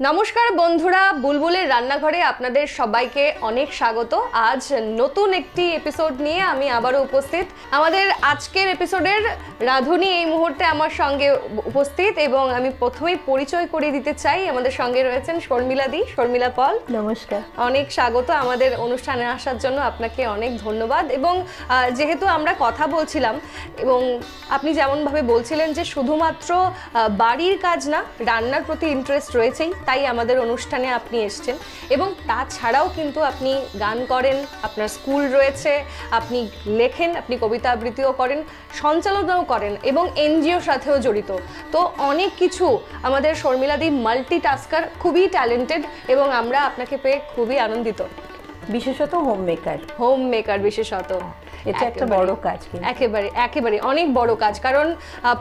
নমস্কার বন্ধুরা, বুলবুলের রান্নাঘরে আপনাদের সবাইকে অনেক স্বাগত। আজ নতুন একটি এপিসোড নিয়ে আমি আবারও উপস্থিত। আমাদের আজকের এপিসোডের রাঁধুনি এই মুহূর্তে আমার সঙ্গে উপস্থিত এবং আমি প্রথমেই পরিচয় করিয়ে দিতে চাই। আমাদের সঙ্গে রয়েছেন শর্মিলা দি, শর্মিলা পল। নমস্কার, অনেক স্বাগত আমাদের অনুষ্ঠানে আসার জন্য, আপনাকে অনেক ধন্যবাদ। এবং যেহেতু আমরা কথা বলছিলাম এবং আপনি যেমনভাবে বলছিলেন যে শুধুমাত্র বাড়ির কাজ না, রান্নার প্রতি ইন্টারেস্ট রয়েছেই, তাই আমাদের অনুষ্ঠানে আপনি এসেছেন। এবং তাছাড়াও কিন্তু আপনি গান করেন, আপনার স্কুল রয়েছে, আপনি লেখেন, আপনি কবিতা আবৃত্তিও করেন, সঞ্চালনাও করেন এবং এনজিওর সাথেও জড়িত। তো অনেক কিছু আমাদের শর্মিলাদি মাল্টিটাস্কার, খুবই ট্যালেন্টেড এবং আমরা আপনাকে পেয়ে খুবই আনন্দিত। বিশেষত হোম মেকার বিশেষত এটা একটা বড় কাজ, একেবারে অনেক বড় কাজ। কারণ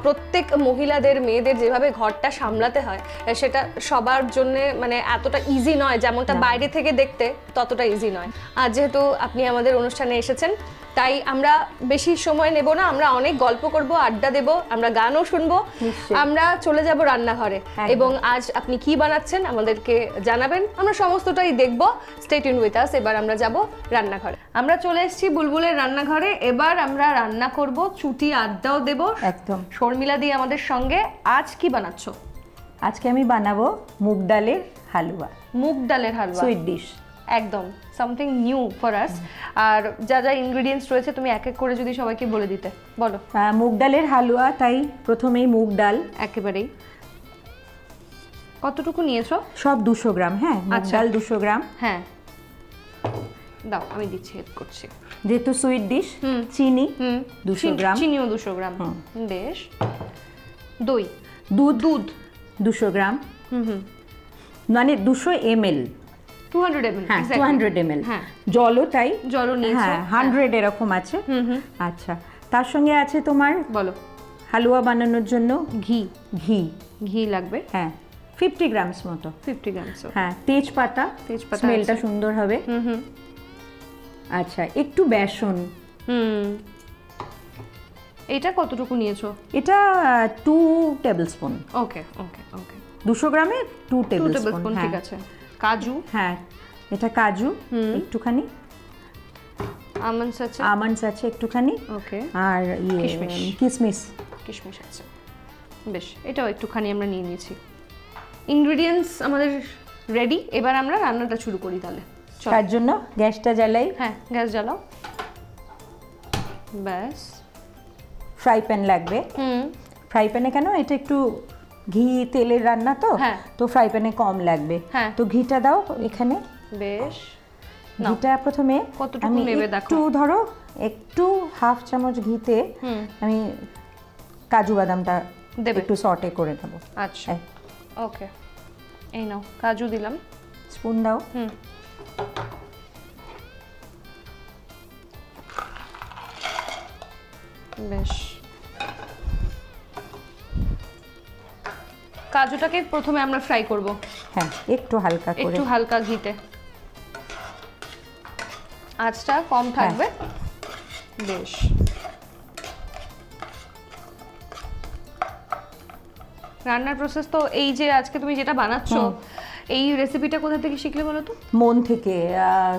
প্রত্যেক মহিলাদের, মেয়েদের যেভাবে ঘরটা সামলাতে হয় সেটা সবার জন্য মানে এতটা ইজি নয়, যেমনটা বাইরে থেকে দেখতে ততটা ইজি নয়। আর যেহেতু আপনি আমাদের অনুষ্ঠানে এসেছেন, তাই আমরা বেশি সময় নেব না, আমরা অনেক গল্প করব, আড্ডা দেব, আমরা গানও শুনবো, আমরা চলে যাব রান্নাঘরে। এবং আজ আপনি কি বানাচ্ছেন আমাদেরকে জানাবেন, আমরা সমস্তটাই দেখব। Stay tuned with us. এবার আমরা যাব রান্নাঘরে। আমরা চলে এসেছি বুলবুলের রান্নাঘরে। এবার আমরা রান্না করব, চুটি আড্ডাও দেব। একদম। শর্মিলা দি আমাদের সঙ্গে। আজ কি বানাচ্ছ? আজকে আমি বানাবো মুগ ডালের হালুয়া। মুগ ডালের হালুয়া, সুইট ডিশ, একদম সামথিং নিউ ফর আস। আর যা যা ইনগ্রেডিয়েন্টস রয়েছে তুমি এক এক করে যদি সবাইকে বলে দিতে বলো। মুগ ডালের হালুয়া, তাই প্রথমেই মুগ ডাল একেবারেই। কতটুকু নিয়েছো? সব 200 গ্রাম। হ্যাঁ, মুগ ডাল 200 গ্রাম। হ্যাঁ দাও, আমি দিচ্ছি, হেল্প করছি। যেহেতু সুইট ডিশ, চিনি 200 গ্রাম, চিনিও 200 গ্রাম। বেশ। দই, দুধ 200 গ্রাম, মানে 200 ml, 200 ml। হ্যাঁ 200 ml। হ্যাঁ, জলও তাই, জলও নিয়েছো। হ্যাঁ 100 এরকম আছে। আচ্ছা, তার সঙ্গে আছে তোমার বলো। হালুয়া বানানোর জন্য ঘি ঘি লাগবে। হ্যাঁ 50 গ্রামস মতো। 50 গ্রামস। হ্যাঁ, তেজপাতা, স্মেলটা সুন্দর হবে। আচ্ছা, একটু বেসন। এটা কতটুকু নিয়েছো? এটা 2 টেবিলস্পুন। ওকে ওকে ওকে। 200 গ্রামে 2 টেবিলস্পুন, ঠিক আছে। কাজু, হ্যাঁ এটা কাজু একটুখানি, আমন্ডস আছে একটুখানি, ওকে। আর কিশমিশ আছে। বেশ, এটাও একটুখানি আমরা নিয়ে নিয়েছি। ইনগ্রেডিয়েন্টস আমাদের রেডি। এবার আমরা রান্নাটা শুরু করি তাহলে। তার জন্য গ্যাসটা জ্বালাই। হ্যাঁ, গ্যাস জ্বালাও। ব্যাস। ফ্রাই প্যান লাগবে। ফ্রাই প্যানে কেন, এটা একটু ঘি তেলের রান্না তো, তো ফ্রাই প্যানে কম লাগবে। তো ঘিটা দাও এখানে। বেশ। ঘিটা প্রথমে কতটুকু নেবে দেখো। একটু ধরো, একটু হাফ চামচ ঘিতে আমি কাজু বাদামটা একটু সটে করে নেব। আচ্ছা, ওকে। এই নাও, কাজু দিলাম। স্পুন দাও। বেশ। কাজুটাকে প্রথমে আমরা ফ্রাই করব। হ্যাঁ, একটু হালকা করে, একটু হালকা ঘিতে। আঁচটা কম থাকবে। বেশ। রান্নার প্রসেস তো এই যে আজকে তুমি যেটা বানাচ্ছো, এই রেসিপিটা কোথা থেকে শিখলে বলো তো? মন থেকে।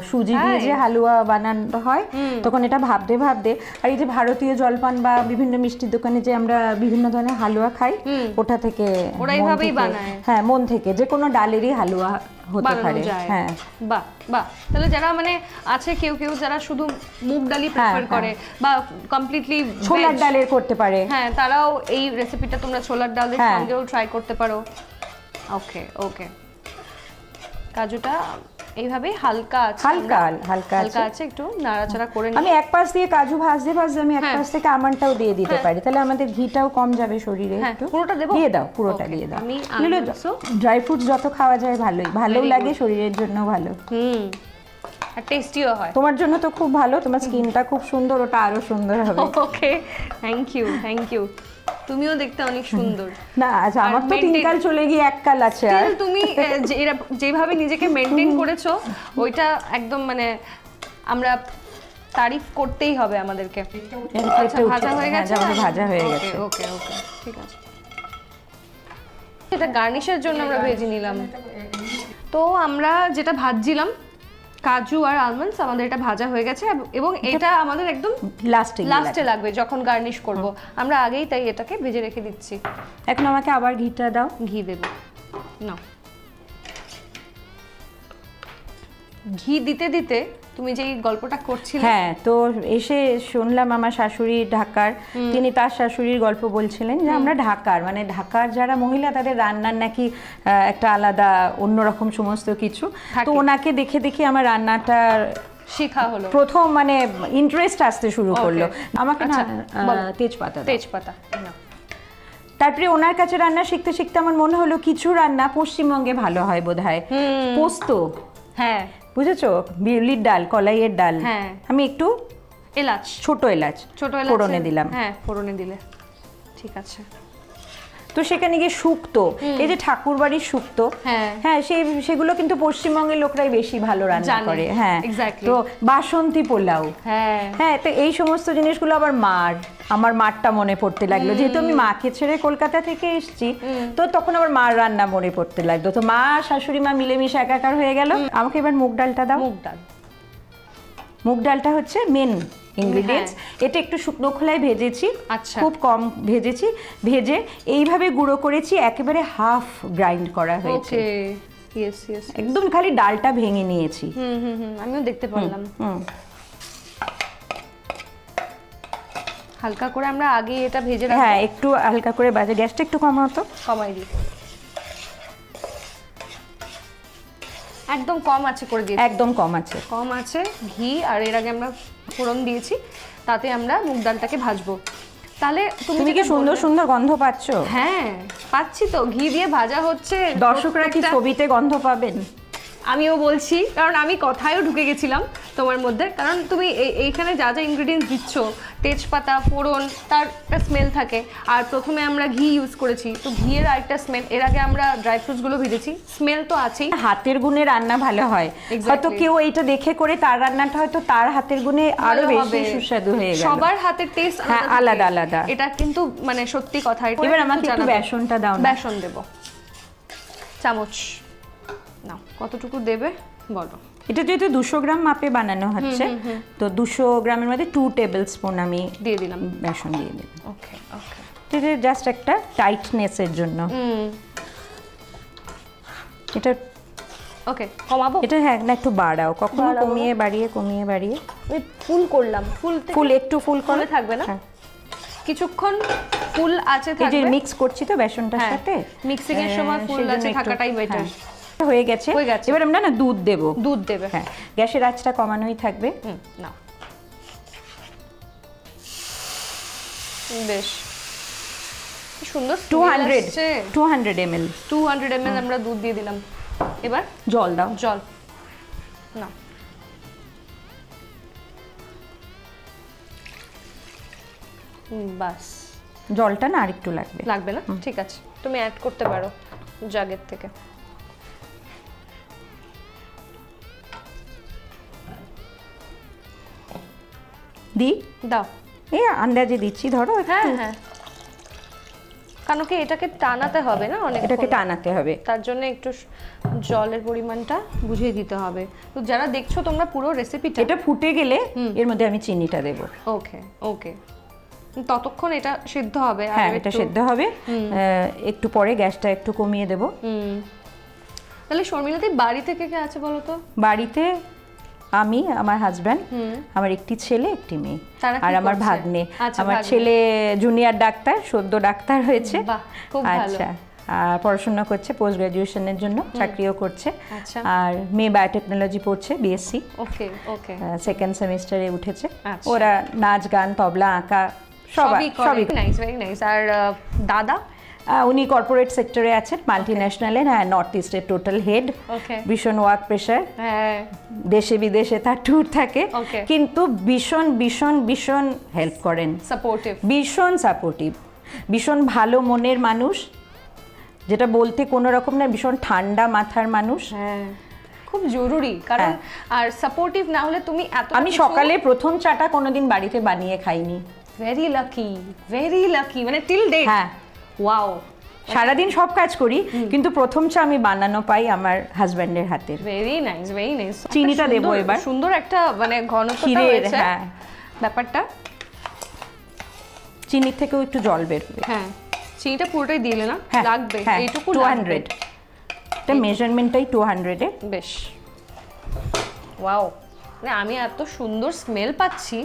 সুজি দিয়ে যে হালুয়া বানানো হয়, তখন এটা ভাবতে ভাবতে, আর এই যে ভারতীয় জলপান বা বিভিন্ন মিষ্টির দোকানে যে আমরা বিভিন্ন ধরনের হালুয়া খাই, ওটা থেকে, ওরা এইভাবেই বানায়। হ্যাঁ, মন থেকে যে কোনো ডালেরই হালুয়া হতে পারে। হ্যাঁ, বাহ বাহ। তাহলে যারা মানে আছে কেউ যারা শুধু মুগ ডালই প্রেফার করে বা কমপ্লিটলি ছোলার ডালের করতে পারে, হ্যাঁ, তারাও এই রেসিপিটা তোমরা ছোলার ডালের সঙ্গেও ট্রাই করতে পারো। ওকে ওকে। কাজুটা এইভাবে হালকা আছে, একটু নাড়াচাড়া করে নিই। আমি এক পাশ দিয়ে কাজু ভাজতে আমি এক পাশ থেকে আমন্ডটাও দিয়ে দিতে পারি, তাহলে আমাদের ঘিটাও কম যাবে শরীরে। একটু পুরোটা দেব? দিয়ে দাও, পুরোটা দিয়ে দাও। আমি ড্রাই ফ্রুটস যত খাওয়া যায় ভালোই লাগে, শরীরের জন্য ভালো। আর টেস্টিও হয়। তোমার জন্য তো খুব ভালো, তোমার স্কিনটা খুব সুন্দর, ওটা আরো সুন্দর হবে। ওকে, থ্যাংক ইউ। তুমিও দেখতে অনেক সুন্দর। না, আচ্ছা, আমার তো 3 কাল চলে গিয়ে 1 কাল আছে। আর তুমি যেভাবে নিজেকে মেনটেন করেছো, ওইটা একদম মানে আমরা তারিফ করতেই হবে আমাদেরকে। আচ্ছা, ভাজা হয়ে গেছে। ভাজা হয়ে গেছে। ওকে, ঠিক আছে। এটা গার্নিশের জন্য আমরা ভেজে নিলাম। তো আমরা যেটা ভাজছিলাম কাজু আর আলমন্ডস, আমাদের এটা ভাজা হয়ে গেছে এবং এটা আমাদের একদম লাস্টে লাগবে যখন গার্নিশ করব। আমরা আগেই তাই এটাকে ভেজে রেখে দিচ্ছি। এখন আমাকে আবার ঘিটা দাও। ঘি দেব না, ঘি দিতে দিতে তুমি যে গল্পটা করছিলে। হ্যাঁ, তো এসে শুনলাম আমার শাশুড়ি ঢাকার, তিনি তার শাশুড়ির গল্প বলছিলেন যে আমরা ঢাকার, মানে ঢাকার যারা মহিলা তাদের রান্নার নাকি একটা আলাদা অন্যরকম সমস্ত কিছু। তো ওনাকে দেখে দেখে আমার রান্নাটা শেখা হলো, প্রথম মানে ইন্টারেস্ট আসতে শুরু করলো। আমাকে না তেজপাতা। না, তারপরে ওনার কাছে রান্না শিখতে শিখতে আমার মনে হলো কিছু রান্না পশ্চিমবঙ্গে ভালো হয় বোধহয়। পোস্ত, হ্যাঁ বুঝেছো, বিউলির ডাল, কলাইয়ের ডাল, হ্যাঁ, আমি একটু এলাচ, ছোট এলাচ ফোড়নে দিলাম। হ্যাঁ, ফোড়নে দিলে ঠিক আছে। তো সেখানে গিয়ে শুক্তো, এই যে ঠাকুর বাড়ির শুক্তো, হ্যাঁ সেগুলো কিন্তু পশ্চিমবঙ্গের লোকরাই বেশি ভালো রান্না করে। হ্যাঁ, তো বাসন্তী পোলাও, হ্যাঁ, তো এই সমস্ত জিনিসগুলো আবার আমার মারটা মনে পড়তে লাগলো, যেহেতু আমি মাকে ছেড়ে কলকাতা থেকে এসেছি, তো তখন আবার মার রান্না মনে পড়তে লাগলো। তো মা শাশুড়ি মা মিলেমিশে একাকার হয়ে গেল। আমাকে এবার মুগ ডালটা দাও। মুগ ডালটা হচ্ছে মেন ইনগ্রেডিয়েন্টস। এটা একটু শুকনো খোলায় ভেজেছি, খুব কম ভেজেছি, ভেজে এইভাবে গুঁড়ো করেছি, একেবারে হাফ গ্রাইন্ড করা হয়েছে। একদম খালি ডালটা ভেঙে নিয়েছি। আমিও দেখতে পারলাম। হালকা করে আমরা আগে এটা ভেজে রাখবো। হ্যাঁ, একটু হালকা করে বাজে, গ্যাসটা একটু কমাতো। কমাই দিই, একদম কম আছে করে দিয়েছি, একদম কম আছে ঘি। আর এর আগে আমরা ফোড়ন দিয়েছি, তাতে আমরা মুগ ডালটাকে ভাজবো। তাহলে তুমি কি সুন্দর সুন্দর গন্ধ পাচ্ছো? হ্যাঁ পাচ্ছি তো, ঘি দিয়ে ভাজা হচ্ছে। দর্শকরা কি ছবিতে গন্ধ পাবেন? আমিও বলছি, কারণ আমি কথায়ও ঢুকে গেছিলাম তোমার মধ্যে, কারণ তুমি এইখানে যা যা ইনগ্রেডিয়েন্টস দিচ্ছ, তেজপাতা, ফোড়ন, তার একটা স্মেল থাকে। আর প্রথমে আমরা ঘি ইউজ করেছি, তো ঘিয়ের আরেকটা স্মেল। এর আগে আমরা ড্রাই ফ্রুটসগুলো ভেজেছি, স্মেল তো আছেই। হাতের গুণে রান্না ভালো হয়, হয়তো কেউ এইটা দেখে করে তার রান্নাটা হয়তো তার হাতের গুণে আরো বেশি সুস্বাদু হয়ে গেল। সবার হাতের টেস্ট আলাদা আলাদা, এটা কিন্তু মানে সত্যি কথা। এবার আমাকে একটু বেসনটা দাও। বেসন দেব চামচ না, কতটুকু দেবে বলো? এটা যেহেতু 200 গ্রাম মাপে বানানো হচ্ছে, তো 200 গ্রামের মধ্যে 2 টেবিল স্পুন আমি দিয়ে দিলাম, বেসন দিয়ে দিলাম। ওকে ওকে, এটা জাস্ট একটা টাইটনেসের জন্য। এটা ওকে, কমাবো এটা? হ্যাঁ, না একটু বাড়াও, কখনো কমিয়ে বাড়িয়ে কমিয়ে বাড়িয়ে। ওই ফুল করলাম, ফুল একটু ফুল করে থাকবে না, কিছুক্ষণ ফুল আছে থাকবে। এই যে মিক্স করছি তো বেসনটার সাথে, মিক্সিং এর সময় ফুল আছে থাকাটাই বেটার। হয়ে গেছে, এবার আমরা না দুধ দেবে। হ্যাঁ, গ্যাসের আঁচটা কমানোই থাকবে। না বেশ সুন্দর, 200 ml আমরা দুধ দিয়ে দিলাম। এবার জল দাও। জল না, বাস জলটা না আরেকটু লাগবে না? ঠিক আছে, তুমি অ্যাড করতে পারো জাগের থেকে। দাও, এই আন্দাজে দিচ্ছি, ধরো। হ্যাঁ, কারণ কি এটাকে টানাতে হবে না, এটাকে টানাতে হবে, তার জন্য একটু জলের পরিমাণটা বুঝিয়ে দিতে হবে। তো যারা দেখছো তোমরা পুরো রেসিপিটা, এটা ফুটে গেলে এর মধ্যে আমি চিনিটা দেব। ওকে, ততক্ষণ এটা সিদ্ধ হবে। হ্যাঁ, এটা সিদ্ধ হবে। একটু পরে গ্যাসটা একটু কমিয়ে দেব। তাহলে শর্মিলাদি বাড়ি থেকে কে আছে বলো তো? বাড়িতে আমি, আমার হাজব্যান্ড, আমার একটি ছেলে একটি মেয়ে, আর আমার ভাগ্নে। আমার ছেলে জুনিয়র ডাক্তার, সদ্য ডাক্তার হয়েছে। আচ্ছা, আর পড়াশোনা করছে পোস্ট গ্রাজুয়েশনের জন্য, চাকরিও করছে। আর মেয়ে বায়োটেকনোলজি পড়ছে, বিএসসি। ওকে, সেকেন্ড সেমিস্টারে উঠেছে। ওরা নাচ গান তবলা আঁকা সবই। Nice, very nice. আর দাদা? উনি কর্পোরেট সেক্টরে আছেন, মাল্টিন্যাশনালে, হ্যাঁ, নর্থ ইস্টের টোটাল হেড। ভীষণ ওয়ার্ক প্রেশার, দেশে বিদেশে তার ট্যুর থাকে, কিন্তু ভীষণ ভীষণ ভীষণ হেল্প করেন, ভীষণ সাপোর্টিভ, ভীষণ ভালো মনের মানুষ, যেটা বলতে কোনো রকম না, ভীষণ ঠান্ডা মাথার মানুষ। খুব জরুরি, কারণ আর সাপোর্টিভ না হলে তুমি আমি সকালে প্রথম চাটা কোনোদিন বাড়িতে বানিয়ে খাইনি। ভেরি লাকি, মানে টিল ডেট। হ্যাঁ, ওয়াও, সারাদিন সব কাজ করি, কিন্তু প্রথম চা আমি বানানো পাই আমার হাজবেন্ডের হাতের। Very nice, very nice. চিনিটা দেবো এবার। সুন্দর একটা মানে ঘনত্বটা ক্ষীরের, হয়েছে হ্যাঁ ব্যাপারটা। চিনির থেকেও একটু জল বেরোবে। হ্যাঁ, চিনিটা পুরোটাই দিলে না লাগবে, এইটুকু 200, এটা মেজারমেন্টটাই 200 এ। বেশ, ওয়াও, মানে আমি এত সুন্দর স্মেল পাচ্ছি,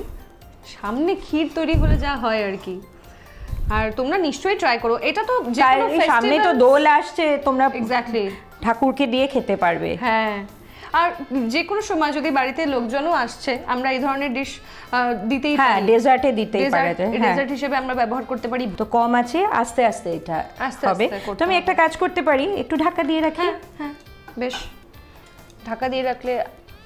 সামনে ক্ষীর তৈরি হলে যা হয় আর কি। আর তোমরা নিশ্চয়ই ট্রাই করো, এটা তো সামনে তো দোল আসছে, তোমরা এক্স্যাক্টলি ঠাকুরকে দিয়ে খেতে পারবে। হ্যাঁ, আর যে কোনো সময় যদি বাড়িতে লোকজনও আসছে, আমরা এই ধরনের ডিশ দিতেই পারি। হ্যাঁ, ডেজার্টে দিতেই পারা যায়। ডেজার্ট হিসেবে আমরা ব্যবহার করতে পারি। তো কম আছে, আস্তে আস্তে এটা আস্তে হবে। করতে তুমি একটা কাজ করতে পারি, একটু ঢাকা দিয়ে রাখি। হ্যাঁ, বেশ, ঢাকা দিয়ে রাখলে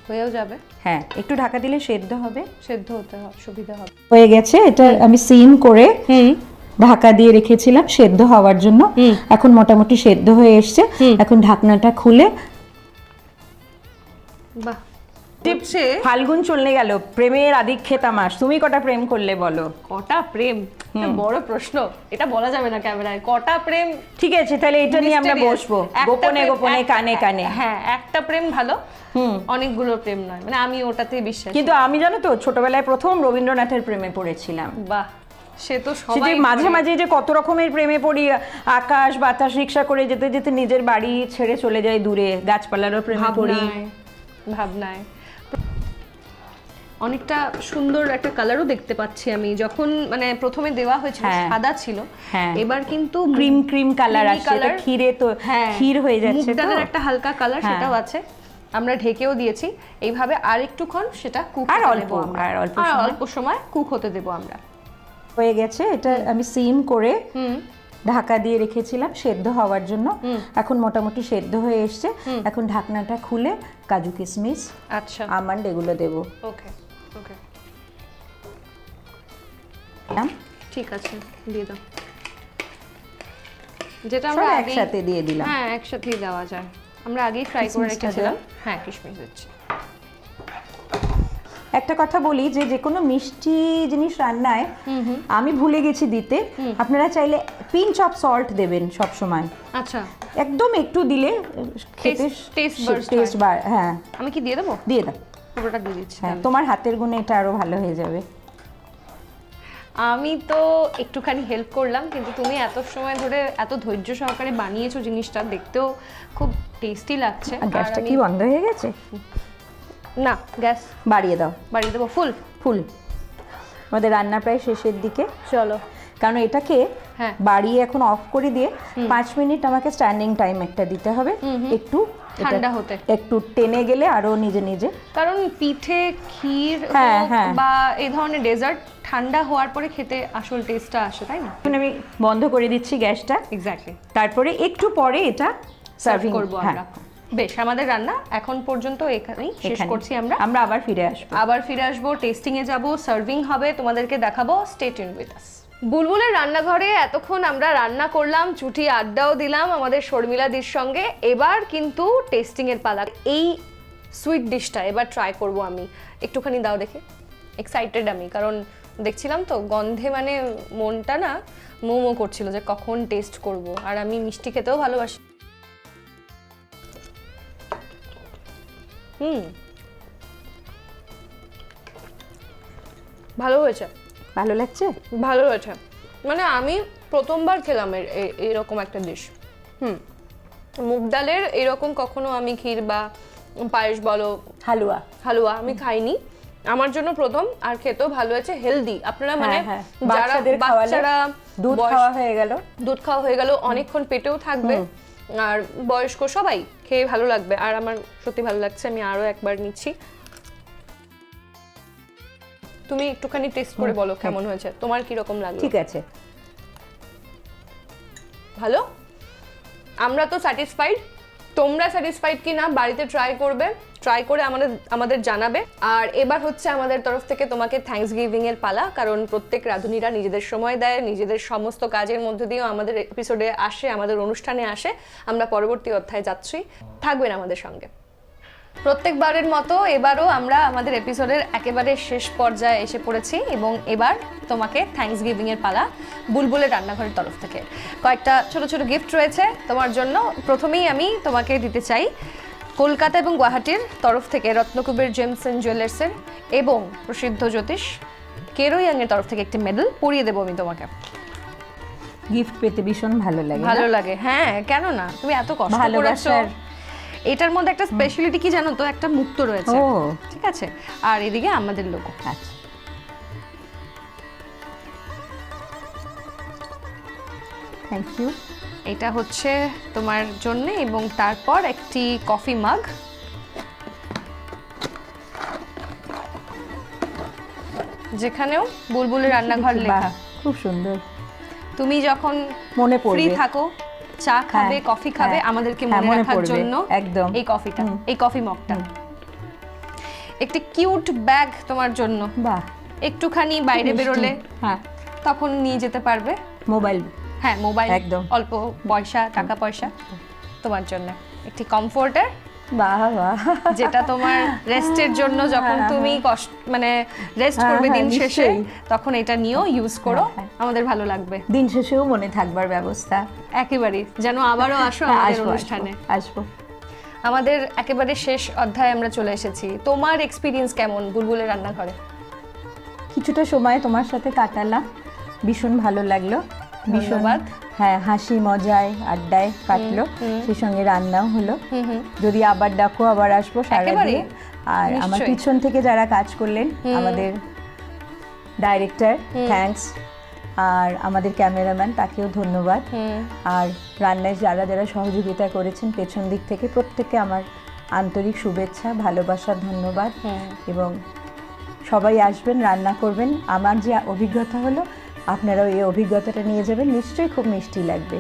হয়েও যাবে। হ্যাঁ, একটু ঢাকা দিলে সেদ্ধ হবে, সেদ্ধ হতে হবে, সুবিধা হবে। হয়ে গেছে। এটা আমি সিম করে ঢাকা দিয়ে রেখেছিলাম সেদ্ধ হওয়ার জন্য। এখন মোটামুটি সেদ্ধ হয়ে এসছে। এখন ঢাকনাটা খুলে, বাহ, টিপসে ফাল্গুন চলে গেল, প্রেমের আদিক্ষেতা মাস। তুমি কটা প্রেম করলে বলো? কটা প্রেম, বড় প্রশ্ন, এটা বলা যাবে না ক্যামেরায়। কটা প্রেম, ঠিক আছে, তাহলে এটা নিয়ে আমরা বসবো গোপনে গোপনে, কানে কানে। হ্যাঁ, একটা প্রেম ভালো, অনেকগুলো প্রেম নয়, মানে আমি ওটাতেই বিশ্বাস। কিন্তু আমি জানো তো ছোটবেলায় প্রথম রবীন্দ্রনাথের প্রেমে পড়েছিলাম। বাহ, সে তো সবাই মাঝে মাঝে যে কত রকমের প্রেমে পড়ি, আকাশ বাতাস রিক্সা করে যেতে যেতে নিজের বাড়ি ছেড়ে চলে যায় দূরে, গাছপালারও প্রেমে পড়ি, ভাবনায়। অনেকটা সুন্দর একটা কালারও দেখতে পাচ্ছি আমি, যখন মানে প্রথমে দেওয়া হয়েছিল সাদা ছিল, এবার কিন্তু ক্রিম ক্রিম কালার আসছে। এটা ক্ষীরে তো ক্ষীর হয়ে যাচ্ছে, মুগ ডালের একটা হালকা কালার সেটাও আছে। আমরা ঢেকেও দিয়েছি, এইভাবে আর একটুক্ষণ সেটা কুক অল্প সময় কুক হতে দেবো আমরা। হয়ে গেছে। এটা আমি সিম করে ঢাকা দিয়ে রেখেছিলাম সেদ্ধ হওয়ার জন্য। এখন মোটামুটি সেদ্ধ হয়ে এসছে। এখন ঢাকনাটা খুলে কাজু কিশমিশ, আচ্ছা, আমন্ড এগুলো দেবো। ওকে ওকে, ঠিক আছে, দিয়ে দাও। যেটা আমরা একসাথে দিয়ে দিলাম। হ্যাঁ, একসাথেই দেওয়া যায়, আমরা আগেই ফ্রাই করে রেখেছিলাম। হ্যাঁ, কিশমিশ দিচ্ছি। একটা কথা বলি, যে কোনো মিষ্টি জিনিস রান্নায় আমি ভুলে গেছি দিতে, আপনারা চাইলে পিঞ্চ অফ সল্ট দেবেন সব সময়। আচ্ছা, একদম একটু দিলে খেতে টেস্ট বার। হ্যাঁ, আমি কি দিয়ে দেবো? দিয়ে দাও, পুরোটা দিয়ে দিচ্ছি। হ্যাঁ, তোমার হাতের গুণে এটা আরো ভালো হয়ে যাবে। আমি তো একটুখানি হেল্প করলাম, কিন্তু তুমি এত সময় ধরে এত ধৈর্য সহকারে বানিয়েছো জিনিসটা, দেখতেও খুব টেস্টি লাগছে। গ্যাসটা কি বন্ধ হয়ে গেছে? না, গ্যাস বাড়িয়ে দাও। বাড়িয়ে দেবো? ফুল। আমাদের রান্না প্রায় শেষের দিকে, চলো। কারণ এটাকে বাড়িয়ে এখন অফ করে দিয়ে 5 মিনিট আমাকে স্ট্যান্ডিং টাইম একটা দিতে হবে, একটু ঠান্ডা হতে, একটু টেনে গেলে আরো নিজে নিজে। কারণ পিঠে, ক্ষীর বা এই ধরনের ডেজার্ট ঠান্ডা হওয়ার পরে খেতে আসল টেস্টটা আসে, তাই না? এখন আমি বন্ধ করে দিচ্ছি গ্যাসটা। এক্স্যাক্টলি। তারপরে একটু পরে এটা সার্ভিং করব আমরা। বেশ, আমাদের রান্না এখন পর্যন্ত এখানেই শেষ করছি। আমরা আবার ফিরে আসবো, টেস্টিং এ যাব, সার্ভিং হবে, তোমাদেরকে দেখাবো। Stay tune with us. বুলবুলের রান্নাঘরে এতক্ষণ আমরা রান্না করলাম, চুটি আড্ডাও দিলাম আমাদের শর্মিলাদির সঙ্গে। এবার কিন্তু টেস্টিং এর পালা। এই সুইট ডিশটা এবার ট্রাই করব আমি। একটুখানি দাও দেখে, এক্সাইটেড আমি, কারণ দেখছিলাম তো গন্ধে মানে মনটা না মোমো করছিল যে কখন টেস্ট করব। আর আমি মিষ্টি খেতেও ভালোবাসি। ভালো হয়েছে। ভালো লাগছে? ভালো হয়েছে, মানে আমি প্রথমবার খেলাম এরকম একটা ডিশ। মুগ ডালের এরকম কখনো আমি ক্ষীর বা পায়েস বলো, হালুয়া আমি খাইনি, আমার জন্য প্রথম। আর খেতেও ভালো হয়েছে, হেলদি। আপনারা মানে যারা বাচ্চারা, দুধ খাওয়া হয়ে গেল, অনেকক্ষণ পেটেও থাকবে, আর বয়স্ক সবাই খেয়ে ভালো লাগবে। আর আমার সত্যি ভালো লাগছে, আমি আরো একবার নিচ্ছি। তুমি একটুখানি টেস্ট করে বলো কেমন হয়েছে, তোমার কি রকম লাগলো? ঠিক আছে, ভালো। আমরা তো স্যাটিসফাইড, তোমরা স্যাটিসফাইড কি না বাড়িতে ট্রাই করবে, ট্রাই করে আমাদের জানাবে। আর এবার হচ্ছে আমাদের তরফ থেকে তোমাকে থ্যাঙ্কস গিভিং এর পালা, কারণ প্রত্যেক রাঁধুনিরা নিজেদের সময় দেয়, নিজেদের সমস্ত কাজের মধ্যে দিয়েও আমাদের এপিসোডে আসে, আমাদের অনুষ্ঠানে আসে। আমরা পরবর্তী অধ্যায়ে যাচ্ছি, থাকবেন আমাদের সঙ্গে। প্রত্যেকবারের মতো এবারও আমরা আমাদের এপিসোডের একেবারে শেষ পর্যায়ে এসে পড়েছি এবং এবার তোমাকে থ্যাঙ্কস গিভিং এর পালা বুলবুলের রান্নাঘরের তরফ থেকে। কয়েকটা ছোট ছোট গিফট রয়েছে তোমার জন্য। প্রথমেই আমি তোমাকে দিতে চাই কলকাতা এবং গুয়াহাটির তরফ থেকে রত্নকুবের জেমস অ্যান্ড জুয়েলার্সের এবং প্রসিদ্ধ জ্যোতিষ কেরোয়াং এর তরফ থেকে একটি মেডেল পরিয়ে দেবো আমি তোমাকে। গিফট পেতে ভীষণ ভালো লাগে। ভালো লাগে, হ্যাঁ, কেন না, তুমি এত কষ্ট করেছো। এটার মধ্যে একটা স্পেশালিটি কি জানো তো, একটা মুক্ত রয়েছে, ঠিক আছে, আর এদিকে আমাদের লোগো। আচ্ছা, থ্যাংক ইউ। এটা হচ্ছে তোমার জন্য এবং তারপর একটি কফি মাগ, যেখানেও বুলবুলের রান্নাঘর লেখা। খুব সুন্দর। তুমি যখন মনে পড়বে ফ্রি থাকো, চা খাবে, কফি খাবে, আমাদেরকে মনে রাখার জন্য একদম এই কফিটা, এই কফি মগটা। একটি কিউট ব্যাগ তোমার জন্য, বাহ, একটুখানি বাইরে বেরোলে হ্যাঁ তখন নিয়ে যেতে পারবে। মোবাইল, হ্যাঁ মোবাইল, একদম অল্প পয়সা, টাকা পয়সা তোমার জন্য। একটি কমফোর্টার, বাহ বাহ, যেটা তোমার রেস্টের জন্য, যখন তুমি মানে রেস্ট করবে দিন শেষে, তখন এটা নিয়েও ইউজ করো, আমাদের ভালো লাগবে। দিন শেষেও মনে থাকবার ব্যবস্থা। একেবারেই, যেন আবারও আসো আমাদের অনুষ্ঠানে। আসবো। আমাদের একেবারে শেষ অধ্যায়ে আমরা চলে এসেছি। তোমার এক্সপিরিয়েন্স কেমন বুলবুলের রান্নাঘরে? কিছুটা সময় তোমার সাথে কাটালাম, ভীষণ ভালো লাগলো। ধন্যবাদ। হ্যাঁ, হাসি মজায় আড্ডায় কাটলো, সেই সঙ্গে রান্নাও হলো। যদি আবার ডাকো আবার আসবো সারাদিন। আর আমার পিছন থেকে যারা কাজ করলেন, আমাদের ডাইরেক্টর থ্যাঙ্কস, আর আমাদের ক্যামেরাম্যান তাকেও ধন্যবাদ, আর রান্নায় যারা যারা সহযোগিতা করেছেন পেছন দিক থেকে প্রত্যেককে আমার আন্তরিক শুভেচ্ছা, ভালোবাসা, ধন্যবাদ। এবং সবাই আসবেন, রান্না করবেন। আমার যে অভিজ্ঞতা হলো আপনারাও এই অভিজ্ঞতাটা নিয়ে যাবেন, নিশ্চয়ই খুব মিষ্টি লাগবে।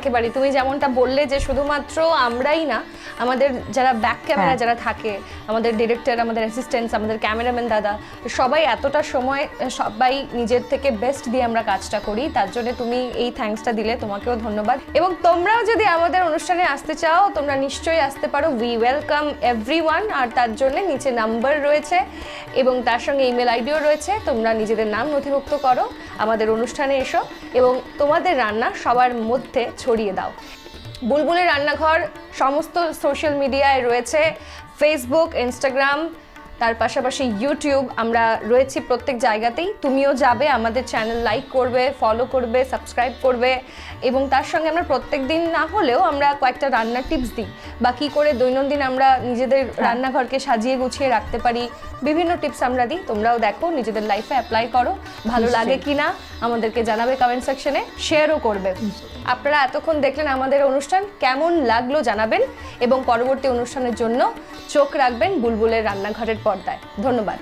একেবারে তুমি যেমনটা বললে যে শুধুমাত্র আমরাই না, আমাদের যারা ব্যাক ক্যামেরা যারা থাকে, আমাদের ডিরেক্টর, আমাদের অ্যাসিস্ট্যান্টস, আমাদের ক্যামেরাম্যান দাদা, সবাই এতটা সময়, সবাই নিজের থেকে বেস্ট দিয়ে আমরা কাজটা করি। তার জন্য তুমি এই থ্যাঙ্কসটা দিলে, তোমাকেও ধন্যবাদ। এবং তোমরাও যদি আমাদের অনুষ্ঠানে আসতে চাও, তোমরা নিশ্চয়ই আসতে পারো। We welcome everyone. আর তার জন্য নিচে নাম্বার রয়েছে এবং তার সঙ্গে ইমেল আইডিও রয়েছে। তোমরা নিজেদের নাম নথিভুক্ত করো, আমাদের অনুষ্ঠানে এসো এবং তোমাদের রান্না সবার মধ্যে ছড়িয়ে দাও। বুলবুলের রান্নাঘর সমস্ত সোশ্যাল মিডিয়ায় রয়েছে, ফেসবুক, ইনস্টাগ্রাম, তার পাশাপাশি ইউটিউব, আমরা রয়েছি প্রত্যেক জায়গাতেই। তুমিও যাবে, আমাদের চ্যানেল লাইক করবে, ফলো করবে, সাবস্ক্রাইব করবে। এবং তার সঙ্গে আমরা প্রত্যেক দিন না হলেও আমরা কয়েকটা রান্নার টিপস দিই, বা কী করে দৈনন্দিন আমরা নিজেদের রান্নাঘরকে সাজিয়ে গুছিয়ে রাখতে পারি, বিভিন্ন টিপস আমরা দিই। তোমরাও দেখো, নিজেদের লাইফে অ্যাপ্লাই করো, ভালো লাগে কি না আমাদেরকে জানাবে কমেন্ট সেকশনে, শেয়ারও করবে। আপনারা এতক্ষণ দেখলেন আমাদের অনুষ্ঠান, কেমন লাগলো জানাবেন এবং পরবর্তী অনুষ্ঠানের জন্য চোখ রাখবেন বুলবুলের রান্নাঘরের পর্দায়। ধন্যবাদ।